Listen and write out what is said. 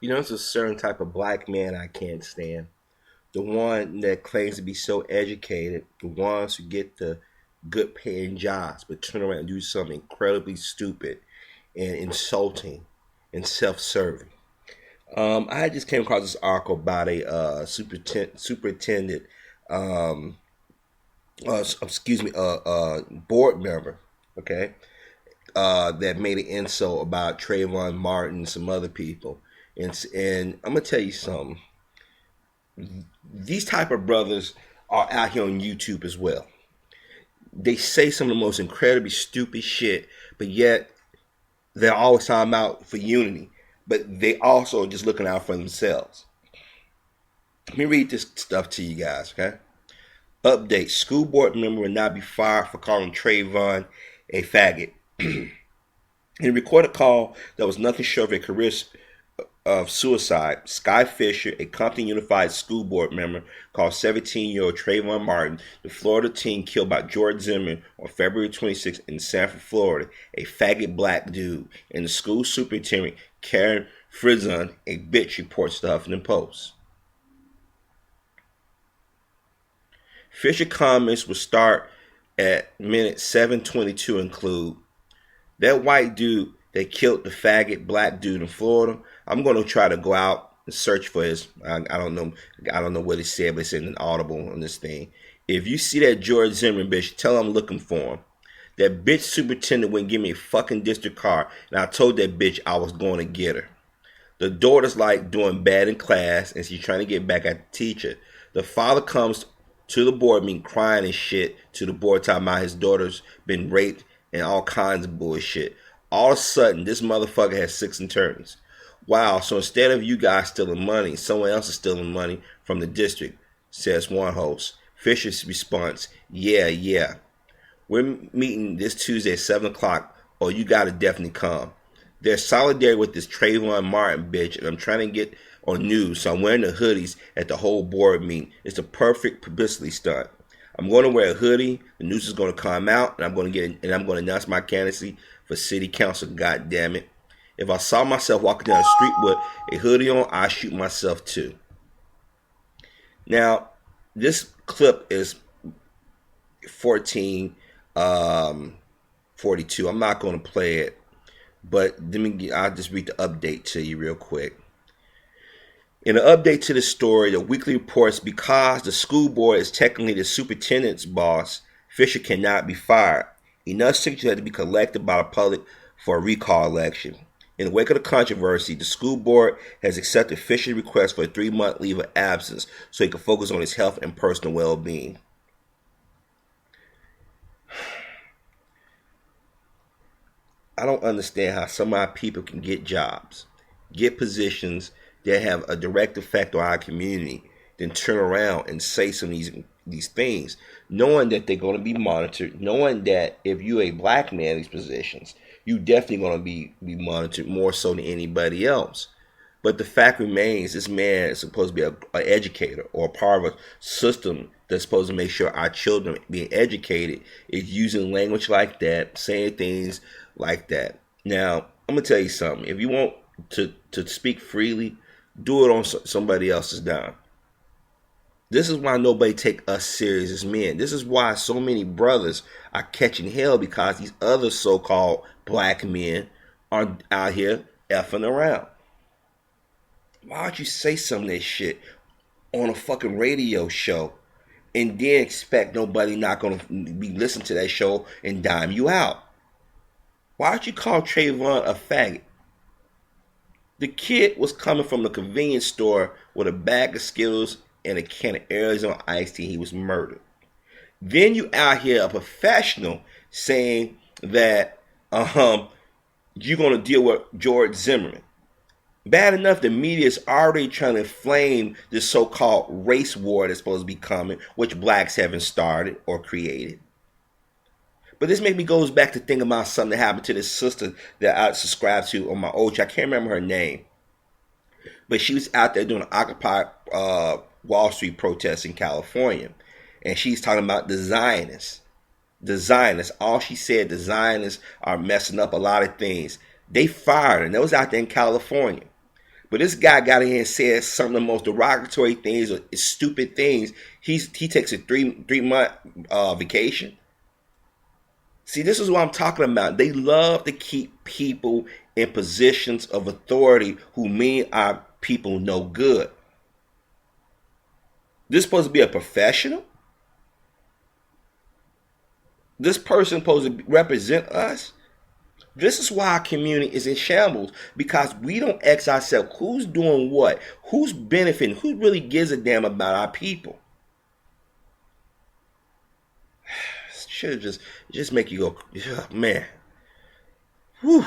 There's a certain type of black man I can't stand. The one that claims to be so educated, the ones who get the good paying jobs, but turn around and do something incredibly stupid and insulting and self serving. I just came across this article about a superintendent, um, board member, okay, that made an insult about Trayvon Martin and some other people. And I'm gonna tell you something. These type of brothers are out here on YouTube as well. They say some of the most incredibly stupid shit, but yet they're always talking about for unity. But they also are just looking out for themselves. Let me read this stuff to you guys, okay? Update: school board member will not be fired for calling Trayvon a faggot. In a recorded call that was nothing short of a career of suicide, Sky Fisher, a Compton Unified School Board member, called 17-year-old Trayvon Martin, the Florida teen killed by George Zimmerman on February 26th in Sanford, Florida, a faggot black dude, and the school superintendent, Karen Frizzon, a bitch, reports to Huffington Post. Fisher comments will start at minute 7:22 include, that white dude that killed the faggot black dude in Florida, I'm going to try to go out and search for his, I don't know what it said, but it's in an audible on this thing. If you see that George Zimmerman bitch, tell him I'm looking for him. That bitch superintendent wouldn't give me a fucking district card, and I told that bitch I was going to get her. The daughter's like doing bad in class, and she's trying to get back at the teacher. The father comes to the board meeting crying and shit to the board talking about his daughter's been raped and all kinds of bullshit. All of a sudden, this motherfucker has 6 attorneys. Wow, so instead of you guys stealing money, someone else is stealing money from the district, says one host. Fisher's response, yeah. We're meeting this Tuesday at 7 o'clock, or you gotta definitely come. They're solidarity with this Trayvon Martin bitch, and I'm trying to get on news, so I'm wearing the hoodies at the whole board meeting. It's the perfect publicity stunt. I'm going to wear a hoodie, the news is going to come out, and I'm going to announce my candidacy for city council, god damn it. If I saw myself walking down the street with a hoodie on, I'd shoot myself too. Now, this clip is 14:42. I'm not going to play it, but I'll just read the update to you real quick. In an update to the story, the weekly reports, because the school board is technically the superintendent's boss, Fisher cannot be fired. Enough signatures had to be collected by the public for a recall election. In the wake of the controversy, the school board has accepted Fisher's request for a 3-month leave of absence so he can focus on his health and personal well-being. I don't understand how some of our people can get jobs, get positions that have a direct effect on our community, then turn around and say some of these things, knowing that they're going to be monitored, knowing that if you're a black man in these positions, you definitely going to be monitored more so than anybody else. But the fact remains, this man is supposed to be an educator or part of a system that's supposed to make sure our children being educated is using language like that, saying things like that. Now, I'm going to tell you something. If you want to speak freely, do it on somebody else's dime. This is why nobody take us serious as men. This is why so many brothers are catching hell, because these other so-called black men are out here effing around. Why don't you say some of this shit on a fucking radio show and then expect nobody not going to be listening to that show and dime you out? Why don't you call Trayvon a faggot? The kid was coming from the convenience store with a bag of Skittles and a can of Arizona iced tea. He was murdered. Then you out here a professional saying that you're going to deal with George Zimmerman. Bad enough the media is already trying to inflame this so-called race war that's supposed to be coming, which blacks haven't started or created. But this make me goes back to think about something that happened to this sister that I subscribed to on my old channel. I can't remember her name. But she was out there doing an Occupy Wall Street protest in California. And she's talking about the Zionists. The Zionists. All she said, the Zionists are messing up a lot of things. They fired her, and that was out there in California. But this guy got in here and said some of the most derogatory things or stupid things. He takes a three month vacation. See, this is what I'm talking about. They love to keep people in positions of authority who mean our people no good. This is supposed to be a professional. This person supposed to represent us. This is why our community is in shambles, because we don't ask ourselves who's doing what, who's benefiting, who really gives a damn about our people. Should just make you go, oh, man. Whew.